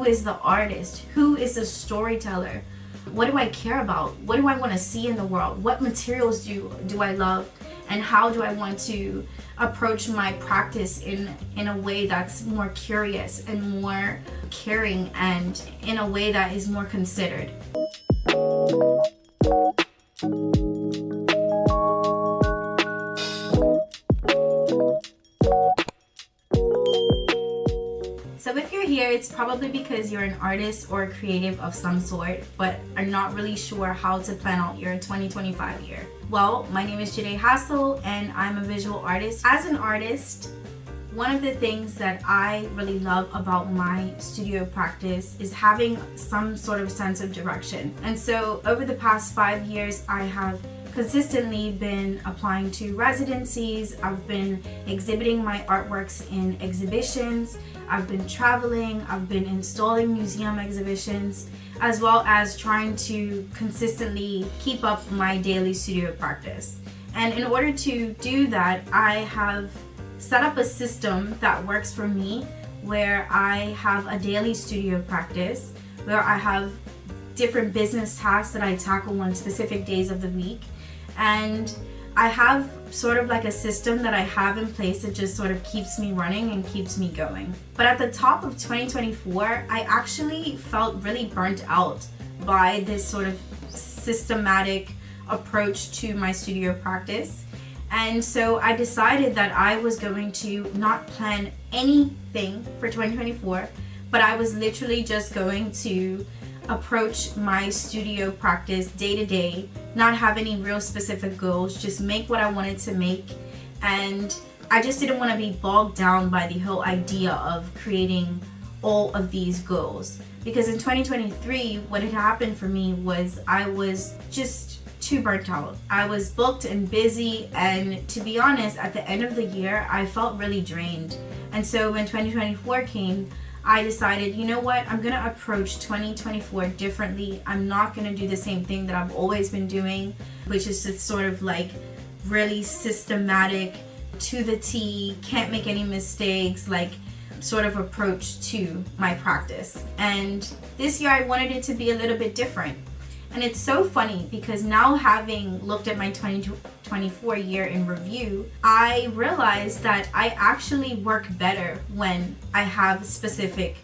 is the artist? Who is the storyteller? What do I care about? What do I want to see in the world? What materials do I love? And how do I want to approach my practice in a way that's more curious and more caring, and in a way that is more considered? So if you're here, it's probably because you're an artist or a creative of some sort, but are not really sure how to plan out your 2025 year. Well, my name is Gherdai Hassel, and I'm a visual artist. As an artist, one of the things that I really love about my studio practice is having some sort of sense of direction. And so over the past 5 years, I have consistently been applying to residencies. I've been exhibiting my artworks in exhibitions. I've been traveling. I've been installing museum exhibitions, as well as trying to consistently keep up my daily studio practice. And in order to do that, I have set up a system that works for me, where I have a daily studio practice, where I have different business tasks that I tackle on specific days of the week. And I have sort of like a system that I have in place that just sort of keeps me running and keeps me going. But at the top of 2024, I actually felt really burnt out by this sort of systematic approach to my studio practice. And so I decided that I was going to not plan anything for 2024, but I was literally just going to approach my studio practice day to day, not have any real specific goals, just make what I wanted to make. And I just didn't want to be bogged down by the whole idea of creating all of these goals. Because in 2023, what had happened for me was I was just too burnt out. I was booked and busy, and to be honest, at the end of the year, I felt really drained. And so when 2024 came, I decided, you know what, I'm gonna approach 2024 differently. I'm not gonna do the same thing that I've always been doing, which is just sort of like really systematic, to the T, can't make any mistakes, like sort of approach to my practice. And this year I wanted it to be a little bit different. And it's so funny because now, having looked at my 2024 year in review, I realized that I actually work better when I have specific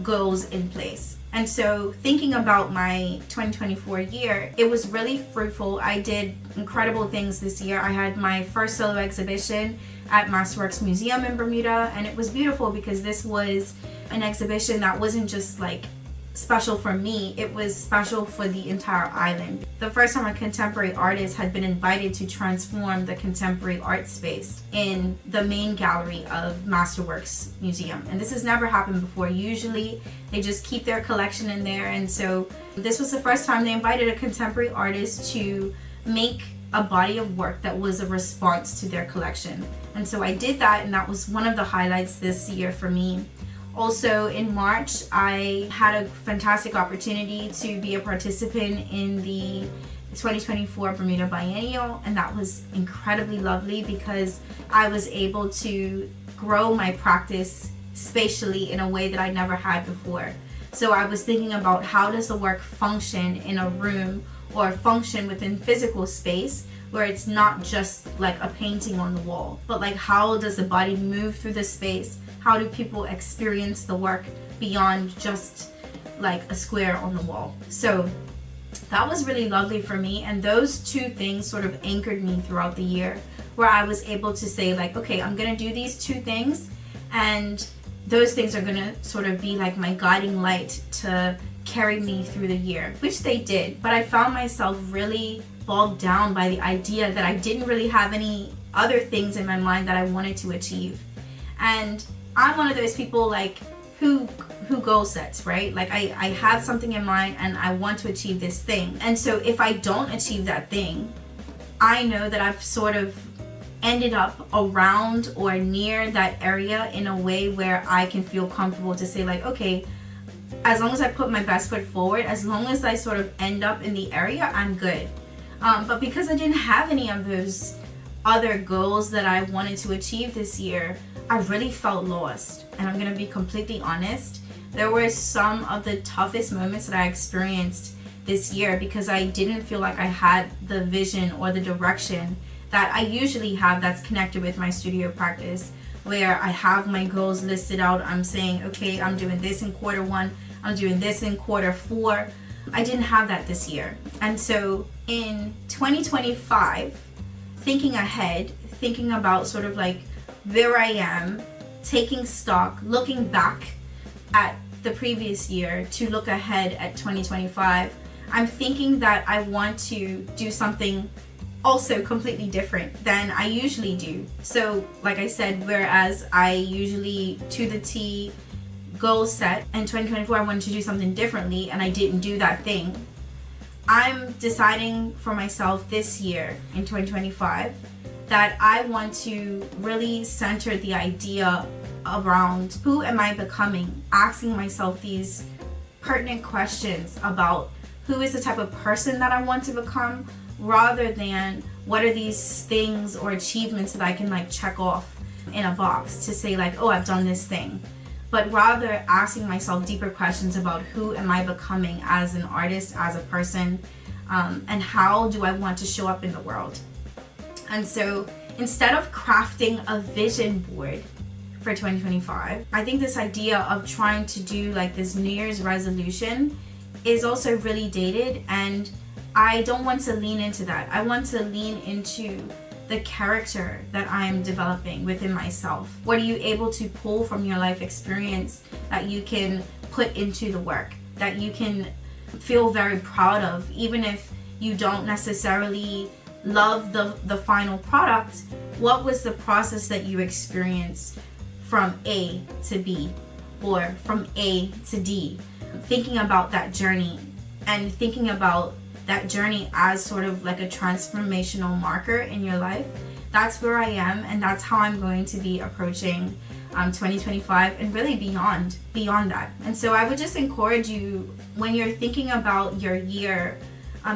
goals in place. And so thinking about my 2024 year, it was really fruitful. I did incredible things this year. I had my first solo exhibition at Masterworks Museum in Bermuda, and it was beautiful because this was an exhibition that wasn't just like special for me, it was special for the entire island. The first time a contemporary artist had been invited to transform the contemporary art space in the main gallery of Masterworks Museum. And this has never happened before. Usually they just keep their collection in there. And so this was the first time they invited a contemporary artist to make a body of work that was a response to their collection. And so I did that, and that was one of the highlights this year for me. Also in March, I had a fantastic opportunity to be a participant in the 2024 Bermuda Biennial, and that was incredibly lovely because I was able to grow my practice spatially in a way that I never had before. So I was thinking about, how does the work function in a room or function within physical space where it's not just like a painting on the wall, but like how does the body move through the space? How do people experience the work beyond just like a square on the wall? So that was really lovely for me, and those two things sort of anchored me throughout the year, where I was able to say like, okay, I'm gonna do these two things, and those things are gonna sort of be like my guiding light to carry me through the year, which they did. But I found myself really bogged down by the idea that I didn't really have any other things in my mind that I wanted to achieve. And I'm one of those people like who goal sets, right? Like I have something in mind and I want to achieve this thing. And so if I don't achieve that thing, I know that I've sort of ended up around or near that area in a way where I can feel comfortable to say like, okay, as long as I put my best foot forward, as long as I sort of end up in the area, I'm good. But because I didn't have any of those other goals that I wanted to achieve this year, I really felt lost. And I'm gonna be completely honest, There were some of the toughest moments that I experienced this year because I didn't feel like I had the vision or the direction that I usually have that's connected with my studio practice, where I have my goals listed out. I'm saying, okay, I'm doing this in quarter one, I'm doing this in quarter four. I didn't have that this year. And so in 2025, thinking ahead, thinking about sort of like where I am, taking stock, looking back at the previous year to look ahead at 2025, I'm thinking that I want to do something also completely different than I usually do. So like I said, whereas I usually to the T goal set, in 2024 I wanted to do something differently and I didn't do that thing. I'm deciding for myself this year in 2025 that I want to really center the idea around who am I becoming, asking myself these pertinent questions about who is the type of person that I want to become, rather than what are these things or achievements that I can like check off in a box to say like, oh, I've done this thing. But rather asking myself deeper questions about who am I becoming as an artist, as a person, and how do I want to show up in the world. And so instead of crafting a vision board for 2025, I think this idea of trying to do like this New Year's resolution is also really dated, and I don't want to lean into that. I want to lean into the character that I'm developing within myself. What are you able to pull from your life experience that you can put into the work, that you can feel very proud of, even if you don't necessarily love the final product? What was the process that you experienced from A to B or from A to D? Thinking about that journey and thinking about that journey as sort of like a transformational marker in your life. That's where I am, and that's how I'm going to be approaching 2025 and really beyond that. And so I would just encourage you, when you're thinking about your year,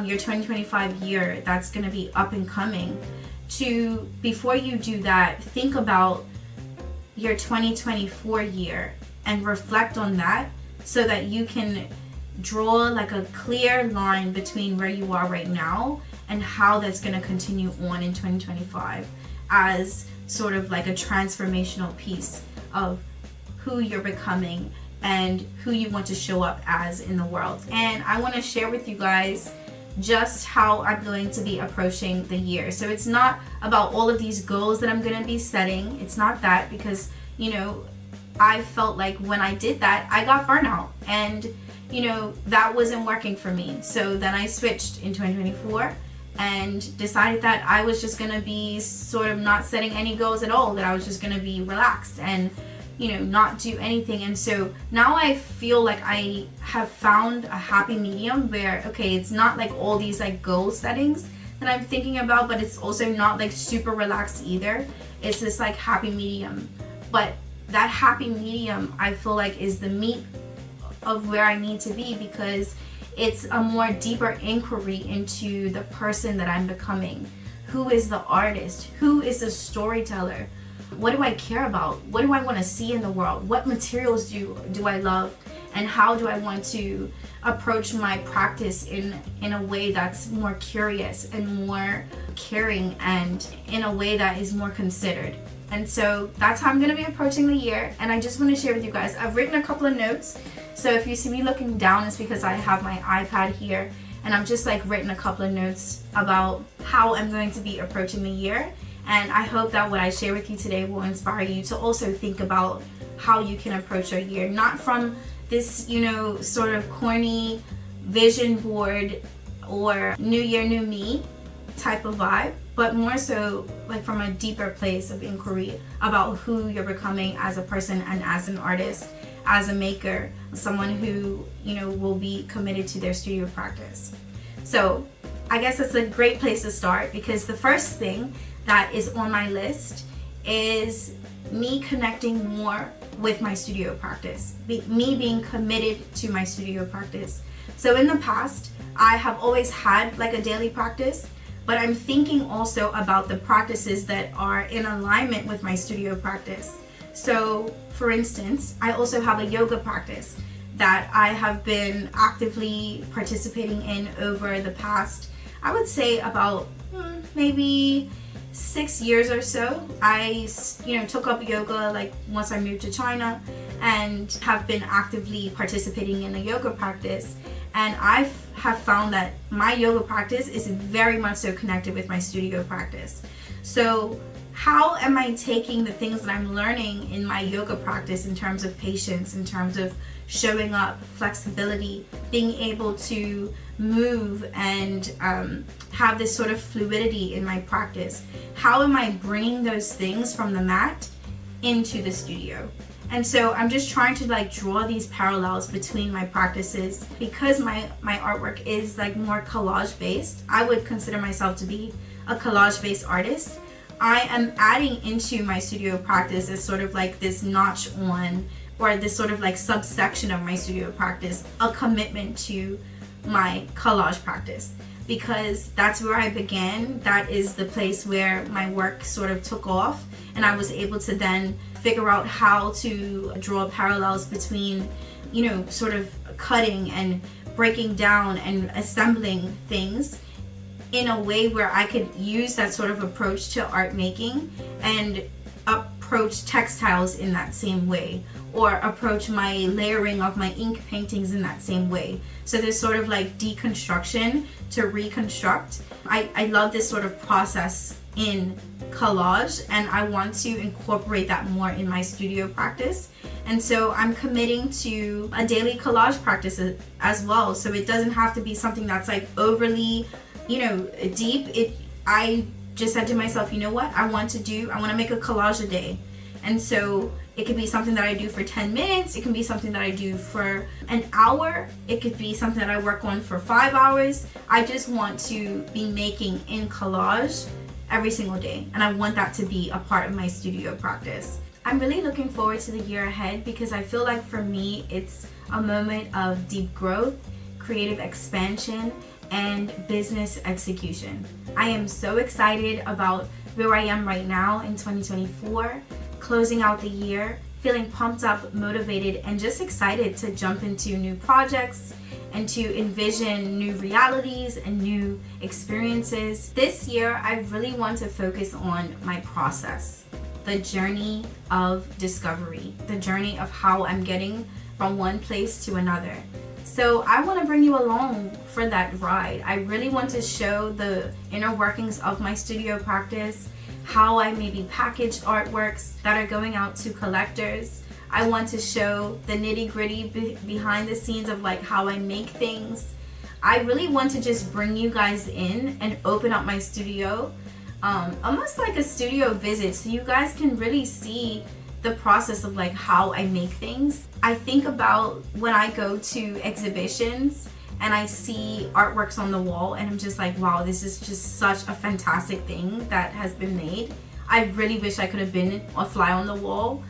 your 2025 year that's going to be up and coming, to, before you do that, think about your 2024 year and reflect on that so that you can draw like a clear line between where you are right now and how that's going to continue on in 2025 as sort of like a transformational piece of who you're becoming and who you want to show up as in the world. And I want to share with you guys just how I'm going to be approaching the year. So it's not about all of these goals that I'm going to be setting. It's not that, because, you know, I felt like when I did that, I got burnout, and, you know, that wasn't working for me. So then I switched in 2024 and decided that I was just going to be sort of not setting any goals at all, that I was just going to be relaxed and, you know, not do anything. And so now I feel like I have found a happy medium where, okay, it's not like all these like goal settings that I'm thinking about, but it's also not like super relaxed either. It's this like happy medium. But that happy medium, I feel like, is the meat of where I need to be, because it's a more deeper inquiry into the person that I'm becoming. Who is the artist? Who is the storyteller? What do I care about? What do I want to see in the world? What materials do I love? And how do I want to approach my practice in a way that's more curious and more caring, and in a way that is more considered? And so that's how I'm going to be approaching the year. And I just want to share with you guys, I've written a couple of notes. So if you see me looking down, it's because I have my iPad here, and I'm just like written a couple of notes about how I'm going to be approaching the year. And I hope that what I share with you today will inspire you to also think about how you can approach your year, not from this, you know, sort of corny vision board or new year, new me type of vibe, but more so like from a deeper place of inquiry about who you're becoming as a person and as an artist, as a maker, someone who, you know, will be committed to their studio practice. So I guess it's a great place to start, because the first thing that is on my list is me connecting more with my studio practice, me being committed to my studio practice. So in the past, I have always had like a daily practice, but I'm thinking also about the practices that are in alignment with my studio practice. So for instance, I also have a yoga practice. that I have been actively participating in over the past, I would say about maybe 6 years or so. I took up yoga like once I moved to China, and have been actively participating in a yoga practice. And I have found that my yoga practice is very much so connected with my studio practice. So how am I taking the things that I'm learning in my yoga practice in terms of patience, in terms of showing up, flexibility, being able to move and have this sort of fluidity in my practice? How am I bringing those things from the mat into the studio? And so I'm just trying to like draw these parallels between my practices. Because my artwork is like more collage based, I would consider myself to be a collage based artist. I am adding into my studio practice as sort of like this notch on, or this sort of like subsection of my studio practice, a commitment to my collage practice, because that's where I began. That is the place where my work sort of took off, and I was able to then figure out how to draw parallels between, sort of cutting and breaking down and assembling things in a way where I could use that sort of approach to art making and approach textiles in that same way, or approach my layering of my ink paintings in that same way. So there's sort of like deconstruction to reconstruct. I love this sort of process in collage, and I want to incorporate that more in my studio practice. And so I'm committing to a daily collage practice as well. So it doesn't have to be something that's like overly, deep. I just said to myself, you know what, I want to make a collage a day. And so it could be something that I do for 10 minutes. It can be something that I do for an hour. It could be something that I work on for 5 hours. I just want to be making in collage every single day. And I want that to be a part of my studio practice. I'm really looking forward to the year ahead, because I feel like for me, it's a moment of deep growth, creative expansion, and business execution. I am so excited about where I am right now in 2024, closing out the year, feeling pumped up, motivated, and just excited to jump into new projects and to envision new realities and new experiences. This year, I really want to focus on my process, the journey of discovery, the journey of how I'm getting from one place to another. So I want to bring you along for that ride. I really want to show the inner workings of my studio practice, how I maybe package artworks that are going out to collectors. I want to show the nitty-gritty behind the scenes of like how I make things. I really want to just bring you guys in and open up my studio, almost like a studio visit, so you guys can really see the process of like how I make things. I think about when I go to exhibitions and I see artworks on the wall, and I'm just like, wow, this is just such a fantastic thing that has been made. I really wish I could have been a fly on the wall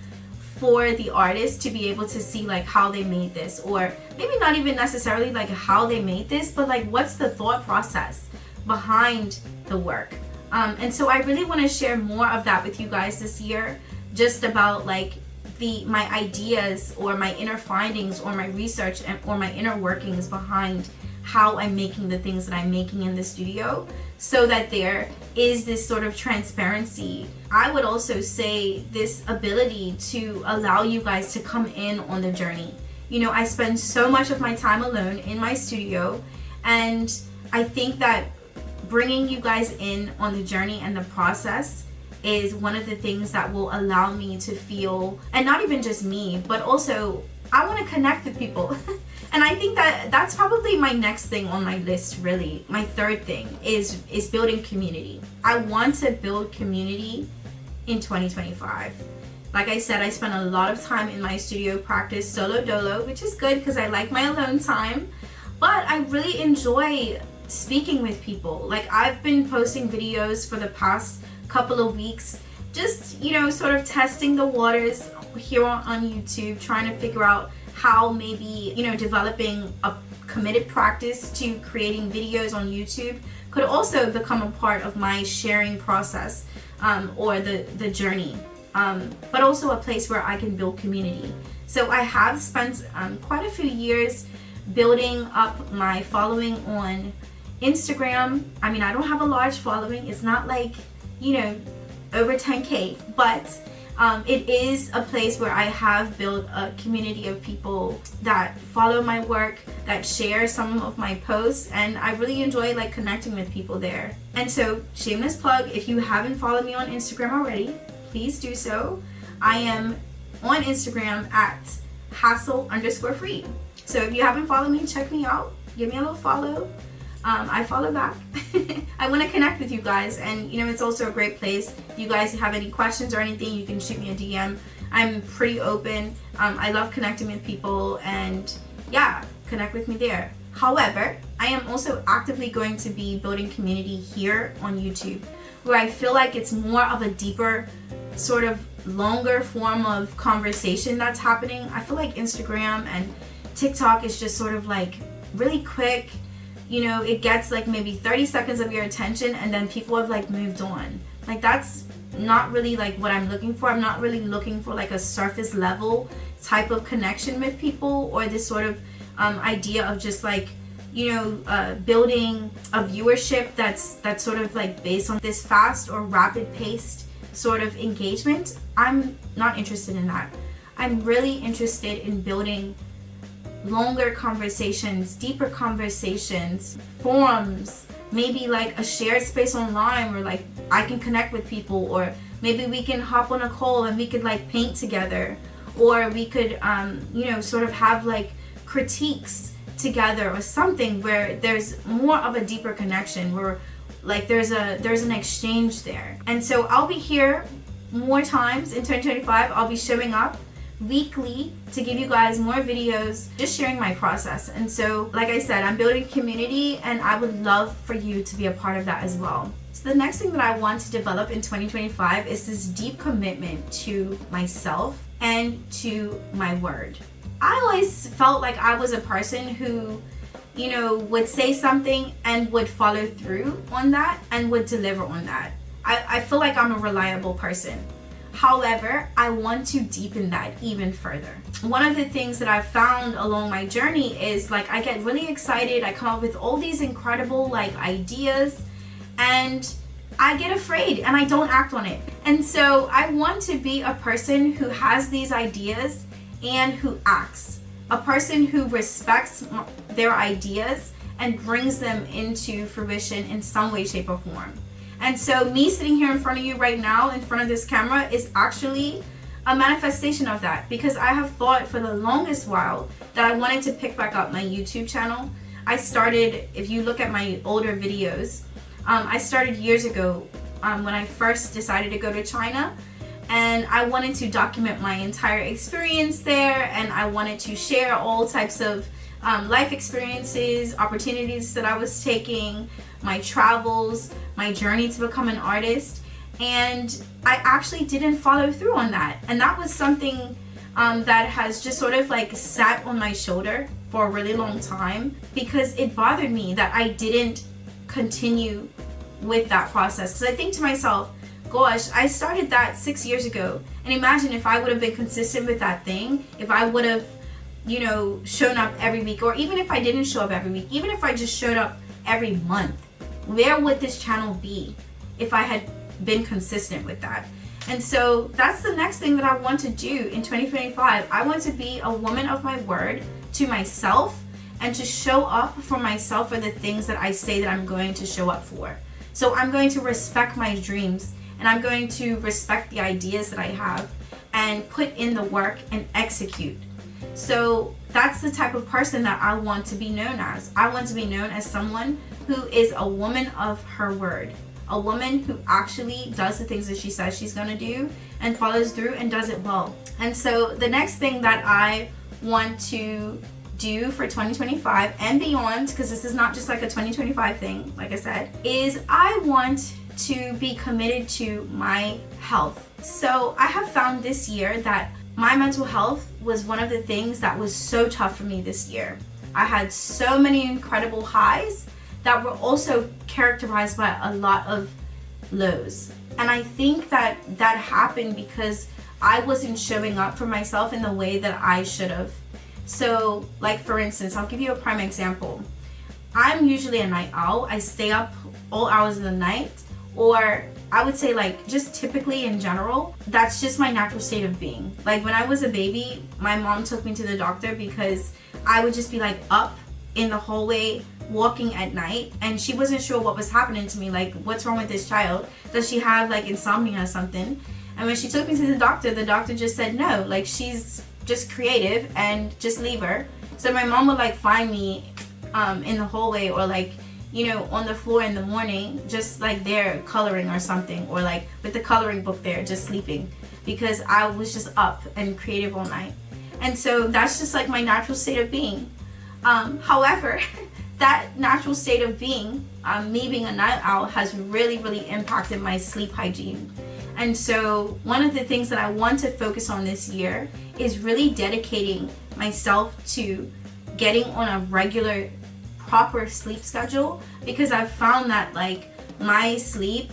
for the artist to be able to see like how they made this, or maybe not even necessarily like how they made this, but like what's the thought process behind the work. And so I really want to share more of that with you guys this year, just about like my ideas or my inner findings or my research or my inner workings behind how I'm making the things that I'm making in the studio, so that there is this sort of transparency. I would also say this ability to allow you guys to come in on the journey. I spend so much of my time alone in my studio, and I think that bringing you guys in on the journey and the process is one of the things that will allow me to feel, and not even just me, but also I want to connect with people. And I think that that's probably my next thing on my list, really. My third thing is building community. I want to build community in 2025. Like I said, I spent a lot of time in my studio practice solo dolo, which is good because I like my alone time, but I really enjoy speaking with people. Like I've been posting videos for the past couple of weeks, just sort of testing the waters here on YouTube, trying to figure out how maybe developing a committed practice to creating videos on YouTube could also become a part of my sharing process, or the journey, but also a place where I can build community. So I have spent quite a few years building up my following on Instagram. I mean, I don't have a large following. It's not like, you know, over 10K, but it is a place where I have built a community of people that follow my work, that share some of my posts, and I really enjoy like connecting with people there. And so, shameless plug, if you haven't followed me on Instagram already, please do so. I am on Instagram at hassle_free. So if you haven't followed me, check me out. Give me a little follow. I follow back. I want to connect with you guys, and you know, it's also a great place. If you guys have any questions or anything, you can shoot me a DM. I'm pretty open. I love connecting with people, and yeah, connect with me there. However, I am also actively going to be building community here on YouTube, where I feel like it's more of a deeper, sort of longer form of conversation that's happening. I feel like Instagram and TikTok is just sort of like really quick. You know, it gets like maybe 30 seconds of your attention and then people have like moved on. Like, that's not really like what I'm looking for. I'm not really looking for like a surface level type of connection with people, or this sort of idea of just like, you know, building a viewership that's sort of like based on this fast or rapid paced sort of engagement. I'm not interested in that. I'm really interested in building longer conversations, deeper conversations, forums, maybe like a shared space online where like I can connect with people, or maybe we can hop on a call and we could like paint together, or we could you know, sort of have like critiques together or something where there's more of a deeper connection, where like there's an exchange there. And so I'll be here more times in 2025. I'll be showing up weekly to give you guys more videos, just sharing my process. And so, like I said, I'm building community, and I would love for you to be a part of that as well. So the next thing that I want to develop in 2025 is this deep commitment to myself and to my word. I always felt like I was a person who, you know, would say something and would follow through on that and would deliver on that. I feel like I'm a reliable person. However, I want to deepen that even further. One of the things that I've found along my journey is like I get really excited. I come up with all these incredible like ideas, and I get afraid and I don't act on it. And so I want to be a person who has these ideas and who acts. A person who respects their ideas and brings them into fruition in some way, shape, or form. And so me sitting here in front of you right now, in front of this camera, is actually a manifestation of that, because I have thought for the longest while that I wanted to pick back up my YouTube channel. I started, if you look at my older videos, I started years ago when I first decided to go to China, and I wanted to document my entire experience there, and I wanted to share all types of life experiences, opportunities that I was taking, my travels, my journey to become an artist. And I actually didn't follow through on that. And that was something that has just sort of like sat on my shoulder for a really long time, because it bothered me that I didn't continue with that process. Because I think to myself, gosh, I started that 6 years ago. And imagine if I would have been consistent with that thing, if I would have, you know, shown up every week, or even if I didn't show up every week, even if I just showed up every month, where would this channel be if I had been consistent with that? And so that's the next thing that I want to do in 2025. I want to be a woman of my word to myself, and to show up for myself for the things that I say that I'm going to show up for. So I'm going to respect my dreams, and I'm going to respect the ideas that I have and put in the work and execute. So that's the type of person that I want to be known as. I want to be known as someone who is a woman of her word. A woman who actually does the things that she says she's going to do and follows through and does it well. And so the next thing that I want to do for 2025 and beyond, because this is not just like a 2025 thing, like I said, is I want to be committed to my health. So I have found this year that my mental health was one of the things that was so tough for me this year. I had so many incredible highs that were also characterized by a lot of lows. And I think that that happened because I wasn't showing up for myself in the way that I should have. So, like for instance, I'll give you a prime example. I'm usually a night owl. I stay up all hours of the night, or I would say like just typically in general, that's just my natural state of being. Like when I was a baby, my mom took me to the doctor because I would just be like up in the hallway walking at night, and she wasn't sure what was happening to me. Like, what's wrong with this child? Does she have like insomnia or something? And when she took me to the doctor just said no, like she's just creative and just leave her. So my mom would like find me in the hallway, or like, you know, on the floor in the morning, just like there coloring or something, or like with the coloring book there just sleeping, because I was just up and creative all night. And so that's just like my natural state of being. However, that natural state of being, me being a night owl, has really impacted my sleep hygiene. And so one of the things that I want to focus on this year is really dedicating myself to getting on a regular, proper sleep schedule, because I've found that like my sleep,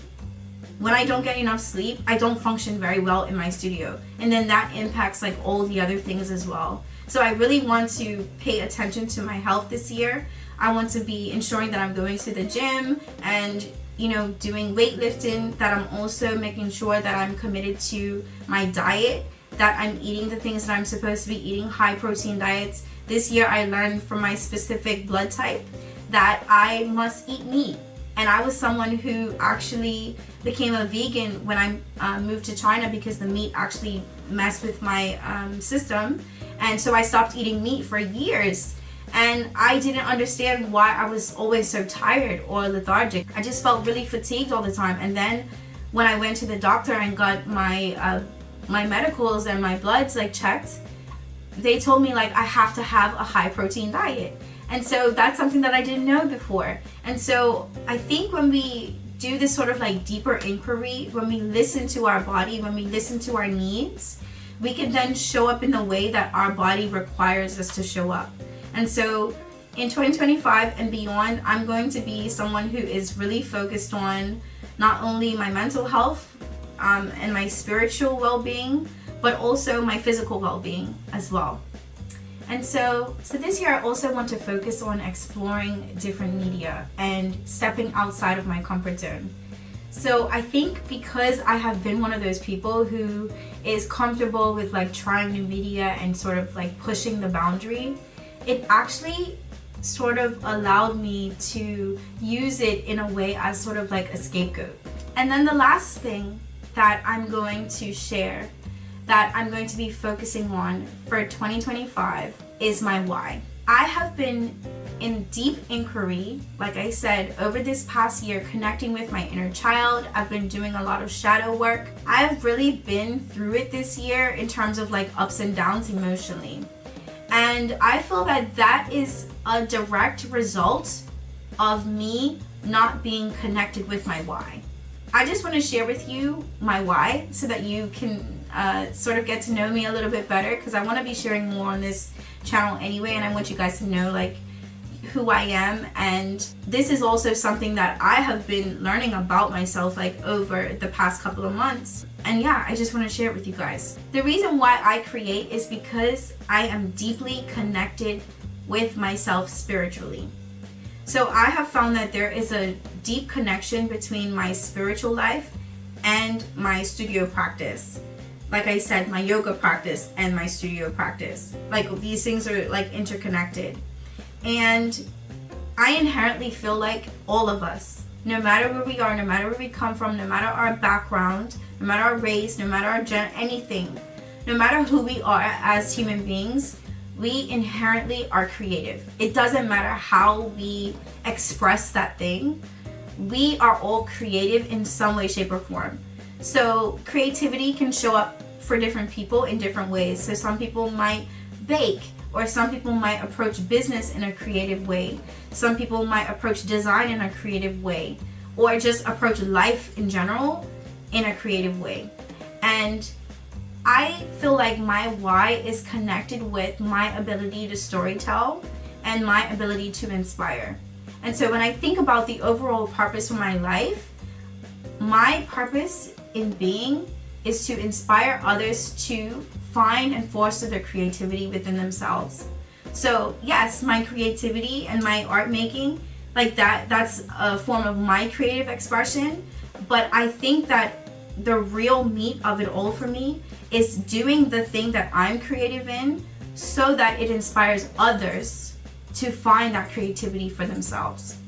when I don't get enough sleep, I don't function very well in my studio, and then that impacts like all the other things as well. So I really want to pay attention to my health this year. I want to be ensuring that I'm going to the gym and, you know, doing weightlifting, that I'm also making sure that I'm committed to my diet, that I'm eating the things that I'm supposed to be eating, high protein diets. This year I learned from my specific blood type that I must eat meat. And I was someone who actually became a vegan when I moved to China, because the meat actually messed with my system. And so I stopped eating meat for years. And I didn't understand why I was always so tired or lethargic. I just felt really fatigued all the time. And then when I went to the doctor and got my my medicals and my bloods like checked, they told me like I have to have a high protein diet. And so that's something that I didn't know before. And so I think when we do this sort of like deeper inquiry, when we listen to our body, when we listen to our needs, we can then show up in the way that our body requires us to show up. And so in 2025 and beyond, I'm going to be someone who is really focused on not only my mental health and my spiritual well-being, but also my physical well-being as well. And so this year I also want to focus on exploring different media and stepping outside of my comfort zone. So I think because I have been one of those people who is comfortable with like trying new media and sort of like pushing the boundary, it actually sort of allowed me to use it in a way as sort of like a scapegoat. And then the last thing that I'm going to share, that I'm going to be focusing on for 2025, is my why. I have been in deep inquiry, like I said, over this past year, connecting with my inner child. I've been doing a lot of shadow work. I've really been through it this year in terms of like ups and downs emotionally. And I feel that that is a direct result of me not being connected with my why. I just want to share with you my why so that you can sort of get to know me a little bit better, because I want to be sharing more on this channel anyway, and I want you guys to know like who I am. And this is also something that I have been learning about myself like over the past couple of months. And yeah, I just want to share it with you guys. The reason why I create is because I am deeply connected with myself spiritually. So I have found that there is a deep connection between my spiritual life and my studio practice. Like I said, my yoga practice and my studio practice. Like these things are like interconnected. And I inherently feel like all of us, no matter where we are, no matter where we come from, no matter our background, no matter our race, no matter our gender, anything, no matter who we are as human beings, we inherently are creative. It doesn't matter how we express that thing. We are all creative in some way, shape, or form. So creativity can show up for different people in different ways. So some people might bake, or some people might approach business in a creative way. Some people might approach design in a creative way, or just approach life in general in a creative way. And I feel like my why is connected with my ability to storytell and my ability to inspire. And so when I think about the overall purpose for my life, my purpose in being is to inspire others to find and foster their creativity within themselves. So yes, my creativity and my art making, like that's a form of my creative expression. But I think that the real meat of it all for me is doing the thing that I'm creative in so that it inspires others to find that creativity for themselves.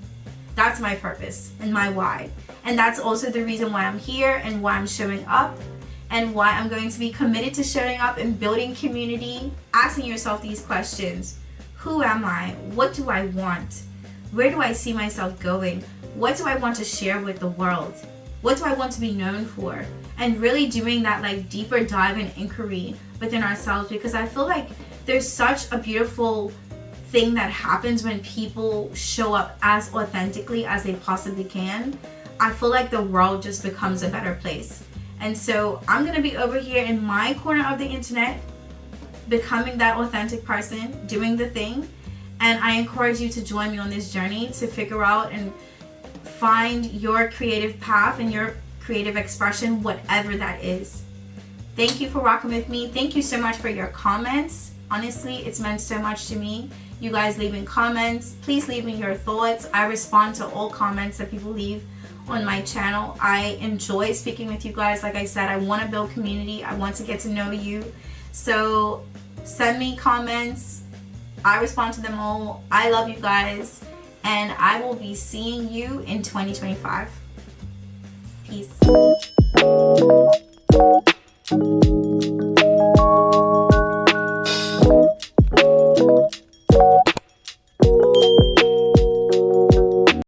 That's my purpose and my why. And that's also the reason why I'm here and why I'm showing up and why I'm going to be committed to showing up and building community, asking yourself these questions. Who am I? What do I want? Where do I see myself going? What do I want to share with the world? What do I want to be known for? And really doing that like deeper dive and inquiry within ourselves, because I feel like there's such a beautiful thing that happens when people show up as authentically as they possibly can. I feel like the world just becomes a better place. And so I'm gonna be over here in my corner of the internet, becoming that authentic person, doing the thing. And I encourage you to join me on this journey to figure out and find your creative path and your creative expression, whatever that is. Thank you for rocking with me. Thank you so much for your comments. Honestly, it's meant so much to me. You guys leaving comments. Please leave me your thoughts. I respond to all comments that people leave on my channel. I enjoy speaking with you guys. Like I said, I want to build community. I want to get to know you. So send me comments. I respond to them all. I love you guys. And I will be seeing you in 2025. Peace.